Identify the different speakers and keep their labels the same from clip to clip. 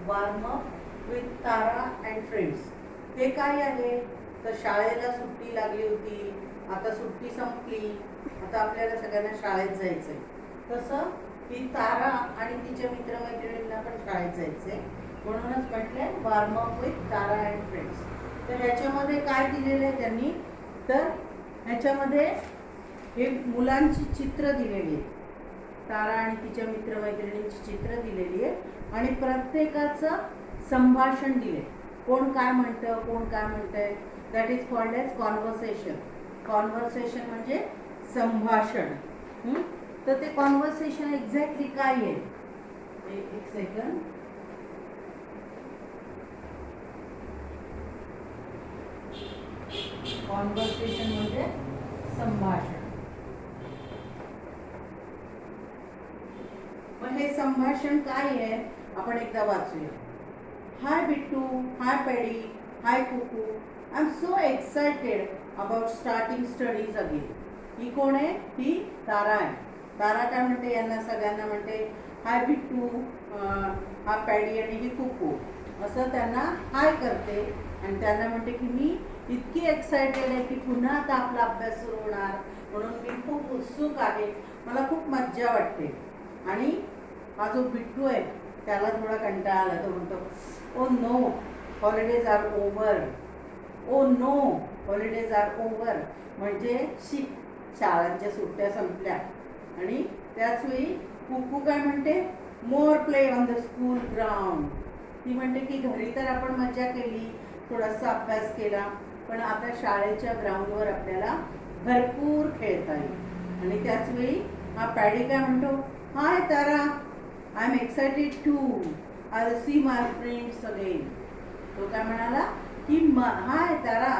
Speaker 1: Warm up with Tara and friends. हे काय आहे तर शाळेला सुट्टी लागली होती, आता सुट्टी संपली, आता आपल्याला सगळ्यांना शाळेत जायचंय. तसं ही तारा आणि तिच्या मित्रमैत्रिणींना पण शाळेत जायचंय, म्हणूनच म्हटलंय warm up with Tara and friends. तर ह्याच्यामध्ये काय दिलेलं आहे त्यांनी, तर ह्याच्यामध्ये हे मुलांची चित्र दिलेली आहे, तारा आणि तिच्या मित्रमैत्रिणींची चित्र दिलेली आहे आणि प्रत्येकाचं संभाषण दिले. कोण काय म्हणतं, कोण काय म्हणतंय, that is called as conversation. Conversation म्हणजे संभाषण. तर ते कॉन्व्हर्सेशन एक्झॅक्टली काय आहे, एक सेकंड. कॉन्व्हर्सेशन म्हणजे संभाषण. मग हे संभाषण काय आहे आपण एकदा वाचूया. हाय बिट्टू, हाय Paddy, hi Kuku, I am so excited about starting studies again. ही कोण आहे, ही तारा आहे. तारा काय म्हणते, यांना सगळ्यांना म्हणते हाय बिट्टू, हा पॅडी आणि ही कुकू, असं त्यांना हाय करते आणि त्यांना म्हणते की मी इतकी एक्सायटेड आहे की पुन्हा आता आपला अभ्यास सुरू होणार, म्हणून मी खूप उत्सुक आहे, मला खूप मज्जा वाटते. आणि हा जो बिट्टू आहे त्याला थोडा कंटाळा आला, तो म्हणतो oh no holidays are over. Oh no holidays are over म्हणजे शाळांच्या सुट्ट्या संपल्या. आणि त्याच वेळी कुकू काय म्हणते, more play on the school ground. ती म्हणते की घरी तर आपण मजा केली, थोडासा अभ्यास केला, पण आता शाळेच्या ग्राउंडवर आपल्याला भरपूर खेळता येईल. आणि त्याच वेळी हा पॅडी काय म्हणतो, hi Tara, I am excited too, I will see my friends again. तो काय म्हणाला की हाय तारा,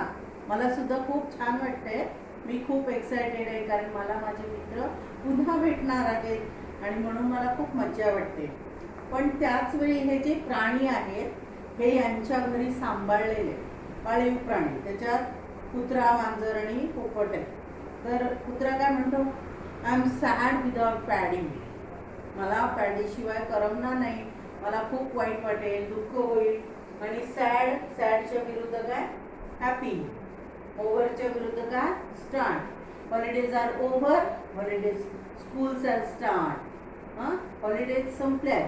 Speaker 1: मला सुद्धा खूप छान वाटतंय, मी खूप एक्सायटेड आहे कारण मला माझे मित्र पुन्हा भेटणार आहेत आणि म्हणून मला खूप मज्जा वाटते. पण त्याच वेळी हे जे प्राणी आहेत हे यांच्या घरी सांभाळलेले पाळीव प्राणी, त्याच्यात कुत्रा, मांजर आणि पोपट आहे. तर कुत्रा काय म्हणतो, I am sad without Paddy. मला पॅडीशिवाय करमणार नाही, मला खूप वाईट वाटेल, दुःख होईल. आणि सॅडच्या विरुद्ध काय, हॅपी. ओव्हरच्या विरुद्ध काय, start. Holidays are over, holidays schools are start. Holidays संपल्या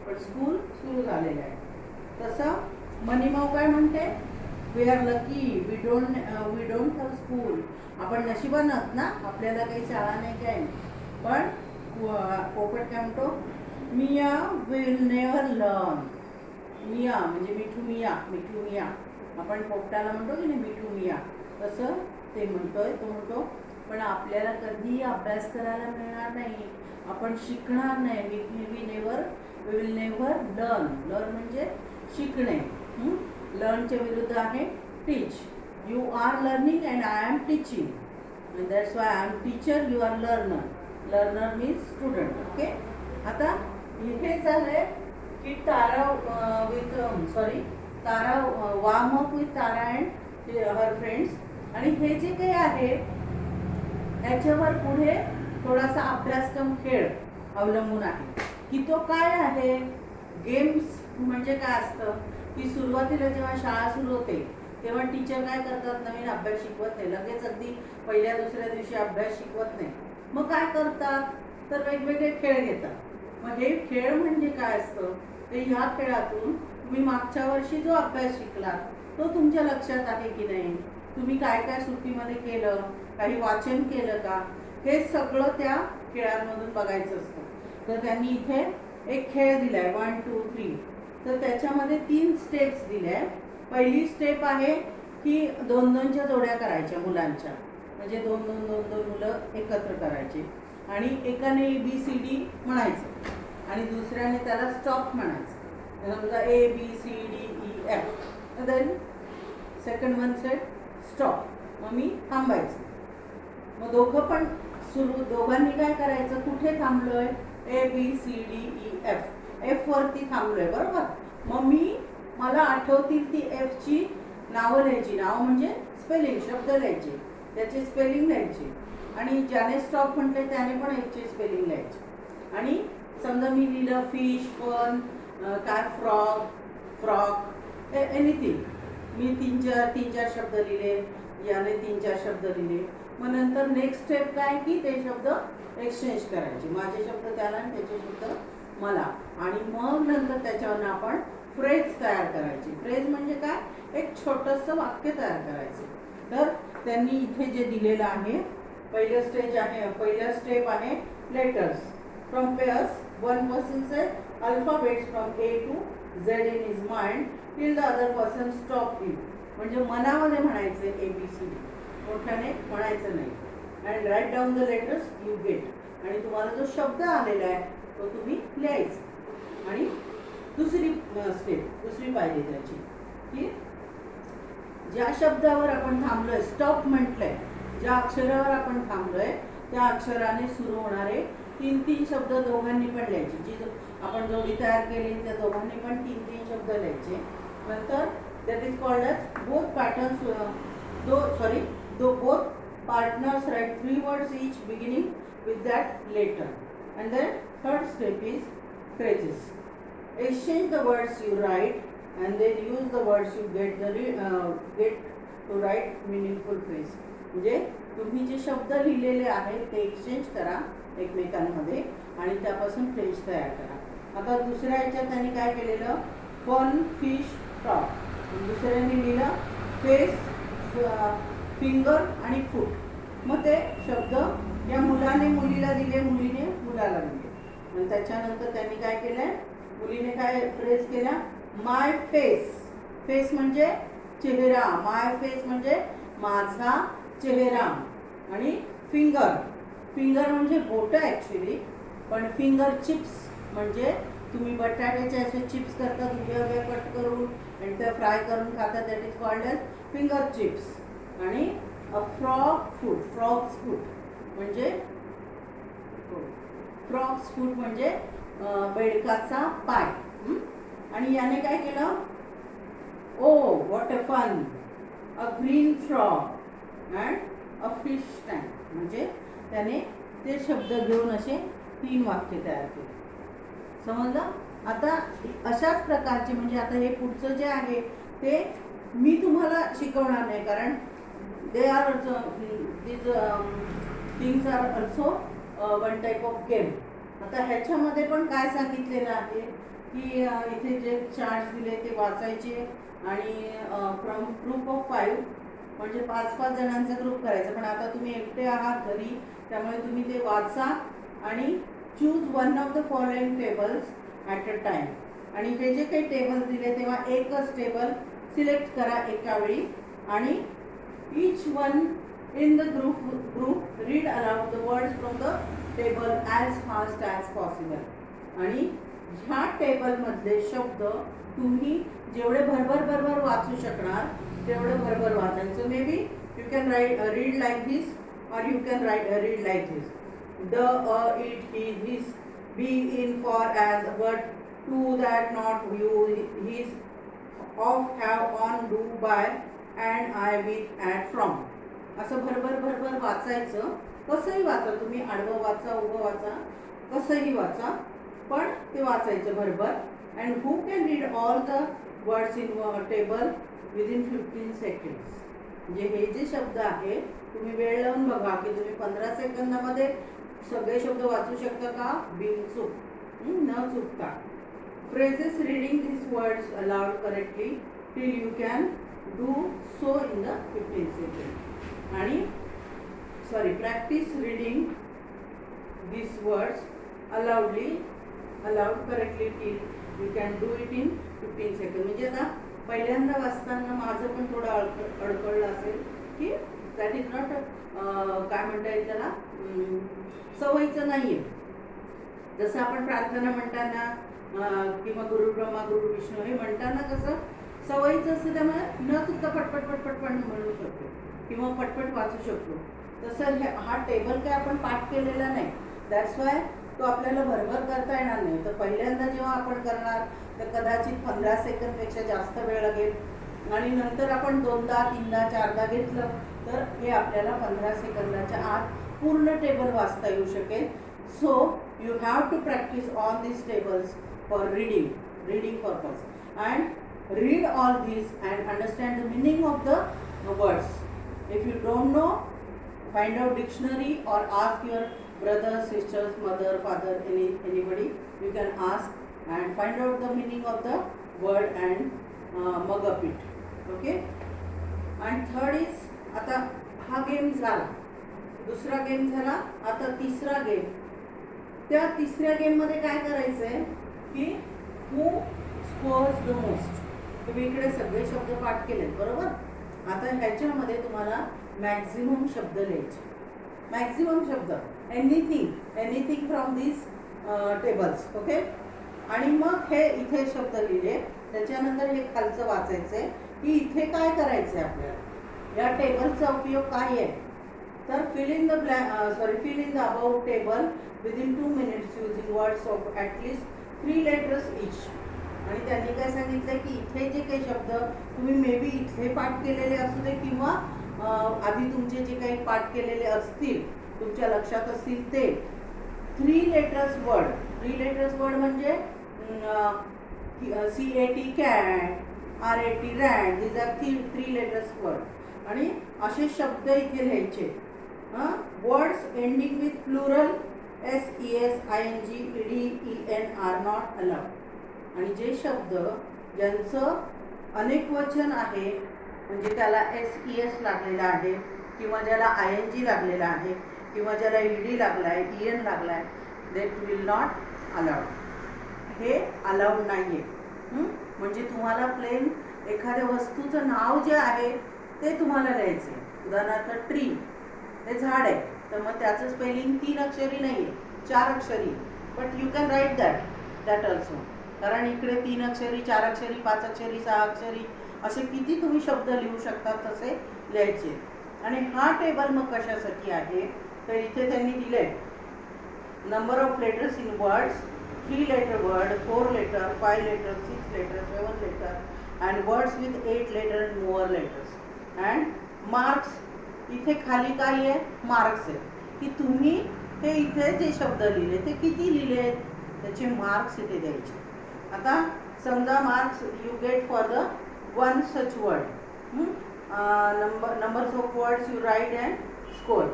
Speaker 1: पण स्कूल सुरू झालेलं आहे. तसं मनीमाऊ काय म्हणते, we are lucky, we don't have school. आपण नशिबान आहोत ना, आपल्याला काही शाळा नाही काय. पण पोपट काय म्हणतो, मिया विल नेव्हर लर्न. मिया म्हणजे मिठू मिया, मिठू मिया. आपण पोपटाला म्हणतो की नाही मिठू मिया, तसं ते म्हणतोय. तो म्हणतो पण आपल्याला कधीही अभ्यास करायला मिळणार नाही, आपण शिकणार नाही. We will never learn. Learn म्हणजे शिकणे. लर्नच्या विरुद्ध आहे teach. You are learning and I am teaching, that's why I am teacher, you are learner. Learner means student. Okay. आता इथे झालंय की Tara warm up with Tara and her friends. आणि हे जे काही आहे याच्यावर पुढे थोडासा अभ्यासक्रम खेळ अवलंबून आहे की तो काय आहे. गेम्स म्हणजे काय असतं की सुरुवातीला जेव्हा शाळा सुरू होते तेव्हा टीचर काय करतात, नवीन अभ्यास शिकवत नाही, लगेच अगदी पहिल्या दुसऱ्या दिवशी अभ्यास शिकवत नाही. मग काय करतात तर वेगवेगळे खेळ घेतात. मग हे खेळ म्हणजे काय असतं, तर ह्या खेळातून तुम्ही मागच्या वर्षी जो अभ्यास शिकला तो तुमच्या लक्षात आहे की नाही, तुम्ही काय काय सुट्टीमध्ये केलं, काही वाचन केलं का, हे सगळं त्या खेळांमधून बघायचं असतं. तर त्यांनी इथे एक खेळ दिलाय 1, 2, 3. तर त्याच्यामध्ये 3 स्टेप्स दिल्या आहेत. पहिली स्टेप आहे की 2-2च्या जोड्या करायच्या मुलांच्या, म्हणजे 2-2 मुलं एकत्र करायचे आणि एकाने ABCD म्हणायचं आणि दुसऱ्याने त्याला स्टॉप म्हणायचं. समजा ABCDEF, then second one set stop, मग मी थांबायचं. मग दोघं पण दोघांनी काय करायचं, कुठे थांबलोय, ABCDEF, F वरती थांबलोय बरोबर. मग मला आठवतील ती F ची नावं लिहायची. नाव म्हणजे स्पेलिंग, शब्द लिहायचे, त्याचे स्पेलिंग लिहायचे. आणि ज्याने स्टॉप म्हटले त्याने पण F ची स्पेलिंग लिहायची. आणि समजा मी लिहिलं फिश, फन, काय फ्रॉग, फ्रॉक, एनिथिंग. मी तीन चार शब्द लिहिले, याने 3-4 शब्द लिहिले. मग नंतर नेक्स्ट स्टेप काय की ते शब्द एक्सचेंज करायचे, माझे शब्द त्याला आणि त्याचे शब्द मला. आणि मग नंतर त्याच्यावरनं आपण फ्रेज तयार करायची. फ्रेज म्हणजे काय, एक छोटंसं वाक्य तयार करायचं. तर त्यांनी इथे जे दिलेलं आहे, पहिलं स्टेप आहे letters. From pairs, one person sed alphabets from A to Z in his mind till the other person stop him. म्हणजे मनामध्ये म्हणायचं ABCD, मोठ्याने म्हणायचं नाही. And write down the letters you get. आणि तुम्हाला जो शब्द आलेला आहे तो तुम्ही लिहायचा. आणि दुसरी स्टेप, दुसरी पाहिजे त्याची, की ज्या शब्दावर आपण थांबलोय, स्टॉप म्हटलंय, ज्या अक्षरावर आपण थांबलोय त्या अक्षराने सुरू होणारे 3-3 शब्द दोघांनी पण लिहायचे. जी आपण जोडी तयार केली त्या दोघांनी पण 3-3 शब्द लिहायचे. नंतर that is called as both patterns, both partners write 3 words each beginning with that letter. And then third step is phrases. Exchange the words you write and then use the words you get to write meaningful phrase. म्हणजे तुम्ही जे शब्द लिहिलेले आहेत ते exchange करा एकमेकांमध्ये आणि त्यापासून फ्रेज तयार करा. आता दुसऱ्या ह्याच्यात त्यांनी काय केलेलं, फन, फिश, फ्रॉक. दुसऱ्यांनी लिहिलं फेस, फिंगर आणि फूट. मग ते शब्द या मुलाने मुलीला दिले, मुलीने मुलाला दिले. आणि त्याच्यानंतर त्यांनी काय केलंय, मुलीने काय फ्रेज केला, माय फेस. फेस म्हणजे चेहरा, माय फेस म्हणजे माझा चेहरा. आणि फिंगर, फिंगर म्हणजे बोट ॲक्च्युली, पण फिंगर चिप्स म्हणजे तुम्ही बटाट्याचे असे चिप्स करतात उभे कट करून आणि ते फ्राय करून खातात, that is called as finger chips. आणि फ्रॉक्स फूट म्हणजे बेडकाचा पाय. आणि याने काय केलं, oh what a fun, a green frog and a fish tank. म्हणजे त्याने ते शब्द घेऊन असे 3 वाक्य तयार केले. समजलं. आता अशाच प्रकारचे, म्हणजे आता हे पुढचं जे आहे ते मी तुम्हाला शिकवणार नाही, कारण they are also these things are also one type of game. आता ह्याच्यामध्ये पण काय सांगितलेलं आहे की इथे जे चार्ट्स दिले ते वाचायचे आणि फ्रॉम ग्रुप ऑफ 5 म्हणजे 5-5 जणांचा ग्रुप करायचा. पण आता तुम्ही एकटे आहात घरी, त्यामुळे तुम्ही ते वाचा आणि choose one of the following tables at a time. आणि हे जे काही टेबल्स दिले तेव्हा एकच टेबल सिलेक्ट करा एका वेळी आणि each one in the group read aloud the words from the table as fast as possible. आणि ह्या टेबलमधले शब्द तुम्ही जेवढे भरभर वाचू शकणार तेवढे भरभर वाचायचं. May be you can read like this or you can read like this. The, it, he, his, be, in, for, as, but, to, that, not, you, his, of, have, on, do, by, and, I, with, at, from. असं भरभर वाचायचं. कसंही वाचा तुम्ही, आडवं वाचा, उभं वाचा, कसंही वाचा, पण ते वाचायचं भरभर. And who can read all the words in table within 15 seconds. म्हणजे हे जे शब्द आहे तुम्ही वेळ लावून बघा की तुम्ही 15 सेकंदामध्ये सगळे शब्द वाचू शकता का, बिनचूक, न चुकता. Phrases reading this words aloud correctly till you can do so in the 15 second. आणि practice reading this words aloud correctly till you can do it in 15 second. म्हणजे आता पहिल्यांदा वाचताना माझं पण थोडं अडकळलं असेल की दॅट इज नॉट काय म्हणता येईल त्याला, सवयीचं नाही आहे. जसं आपण प्रार्थना म्हणताना किंवा गुरु ब्रह्मा गुरु विष्णू हे म्हणताना कसं सवयीचं असतं, त्यामुळे न चुकता पटपट पण म्हणू शकतो किंवा पटपट वाचू शकतो. तसं हा टेबल काय आपण पाठ केलेला नाही, दॅट्स वाय तो आपल्याला भरभर करता येणार नाही. तर पहिल्यांदा जेव्हा आपण करणार तर कदाचित 15 सेकंदपेक्षा जास्त वेळ लागेल आणि नंतर आपण 2दा 3दा 4दा घेतलं तर हे आपल्याला 15 सेकंदाच्या आत पूर्ण टेबल वाचता येऊ शकेल. So you have to practice on this tables for reading. reading purpose. And read all these and understand the meaning of the words. If you don't know, find out dictionary or ask your brothers, sisters, mother, father, anybody. You can ask and find out the meaning of the word and mug up it. Okay. And third is, आता हा game झाला, दुसरा game झाला, आता तिसरा game. त्या तिसऱ्या game मध्ये काय करायचं आहे की हू स्कोअर्स द मोस्ट. तुम्ही इकडे सगळे शब्द पाठ केलेत बरोबर. आता ह्याच्यामध्ये तुम्हाला मॅक्झिमम शब्द लिहायचे. मॅक्झिमम शब्द anything from this tables. Okay. आणि मग हे इथे शब्द लिहिले, त्याच्यानंतर हे खालचं वाचायचं आहे की इथे काय करायचं आहे आपल्याला. या टेबलचा उपयोग काय आहे तर fill in the about table within 2 minutes using words of at least 3 letters each. आणि त्यांनी काय सांगितलं की इथे जे काही शब्द तुम्ही मे बी इथे पाठ केलेले असू दे किंवा आधी तुमचे जे काही पाठ केलेले असतील, तुमच्या लक्षात असतील ते 3 letters वर्ड. 3 letters वर्ड म्हणजे CAT cat, RAT rat, these are 3 letters word. आणि असे शब्द इथे लिहायचे. Words ending with plural SES ING ED EN are not allowed. आणि जे शब्द ज्यांचं अनेक वचन आहे म्हणजे त्याला SES लागलेला आहे किंवा ज्याला ING लागलेला आहे किंवा ज्याला ED लागला आहे, EN लागला आहे, दॅट विल नॉट अलाउड. हे अलाउड नाही आहे. म्हणजे तुम्हाला प्लेन एखाद्या वस्तूचं नाव जे आहे ते तुम्हाला लिहायचं आहे. उदाहरणार्थ ट्री, हे झाड आहे, तर मग त्याचं स्पेलिंग 3 अक्षरी नाही आहे, 4 अक्षरी. But you can write that also. कारण इकडे 3 अक्षरी, 4 अक्षरी, 5 अक्षरी, 6 अक्षरी असे किती तुम्ही शब्द लिहू शकता तसे लिहायचे. आणि हा टेबल मग कशासाठी आहे तर इथे त्यांनी दिले number of letters in words, 3 letter word, 4 letter, 5 letter, 6 letter, 7 letter and words with 8 letter and more letters. and marks. इथे खाली काय आहे मार्क्स आहे की तुम्ही हे इथे जे शब्द लिहिले ते किती लिहिले त्याचे मार्क्स इथे द्यायचे. आता समजा marks you get for the 1 such word. Numbers of words you write and score.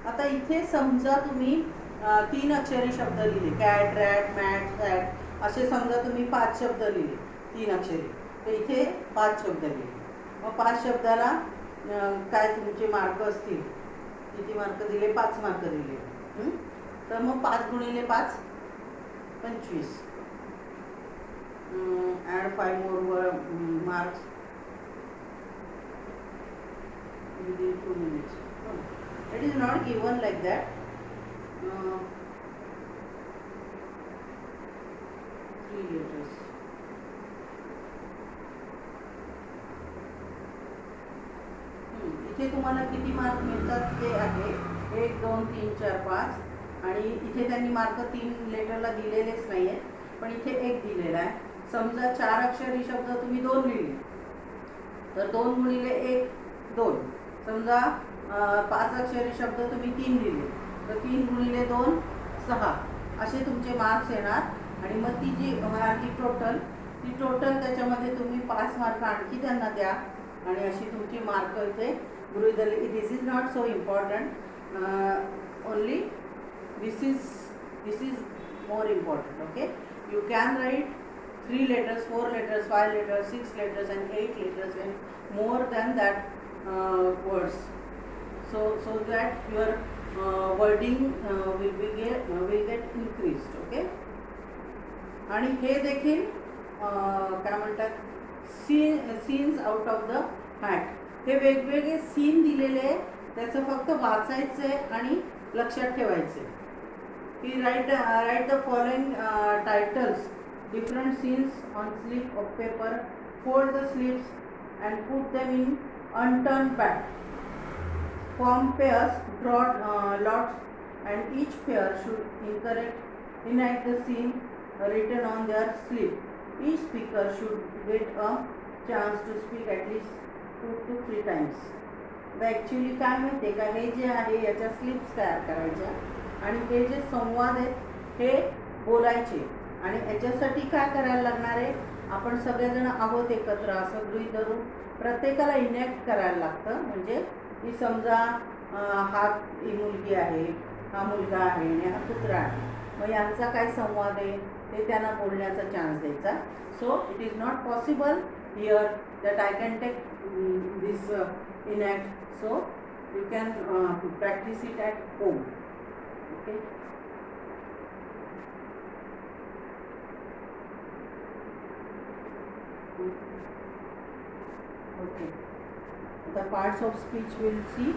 Speaker 1: आता इथे समजा तुम्ही 3 अक्षरी शब्द लिहिले, कॅट, रॅट, मॅट, सॅट असे समजा तुम्ही 5 शब्द लिहिले 3 अक्षरी, तर इथे 5 शब्द लिहिले. मग 5 शब्दाला काय तुमचे मार्क असतील, किती मार्क दिले, 5 मार्क दिले. तर मग 5 गुणिले 5 25. Add 5 more marks within 2 minutes. No, it is not given like that. 3 letters. इथे तुम्हाला किती मार्क मिळतात ते आहे 1 2 3 4 5. आणि इथे त्यांनी मार्क 3 लेटरला दिलेलेच नाही आहेत, पण इथे 1 दिलेला आहे. समजा 4 अक्षरी शब्द तुम्ही 2 लिहिले तर 2 गुणिले 1 2. समजा 5 अक्षरी शब्द तुम्ही 3 लिहिले तर 3 गुणिले 2 6 असे तुमचे मार्क्स येणार. आणि मग ती जी ती टोटल त्याच्यामध्ये तुम्ही 5 मार्क आणखी त्यांना द्या आणि अशी तुमची मार्क इथे गृहीत धरली. This is not so important, only this is more important. Okay. You can write 3 letters, 4 letters, 5 letters, 6 letters and 8 letters and more than that words. So that your wording will get increased. Okay. आणि हे देखील काय म्हणतात scenes out of the hat. हे वेगवेगळे scene दिलेले त्याचं फक्त वाचायचं आहे आणि लक्षात ठेवायचे की write the following titles, different scenes on slip of paper, fold the slips and put them in unturned pad. Form pairs, draw lots and each pair should enact the scene written on their slip. Each speaker should get a chance to speak at least 2 to 3 times. Actually काय माहिती आहे का, हे जे आहे याच्या slips तयार करायच्या आणि हे जे संवाद आहेत हे बोलायचे. आणि याच्यासाठी काय करायला लागणार आहे, आपण सगळेजण आहोत एकत्र असं गृहीत धरून प्रत्येकाला इनॅक्ट करायला लागतं. म्हणजे की समजा हा ही मुलगी आहे, हा मुलगा आहे आणि हा कुत्रा आहे, मग यांचा काय संवाद आहे ते त्यांना बोलण्याचा चान्स द्यायचा. So it is not possible here that I can take this enact. So you can practice it at home. Okay. Okay. The parts of speech we'll see.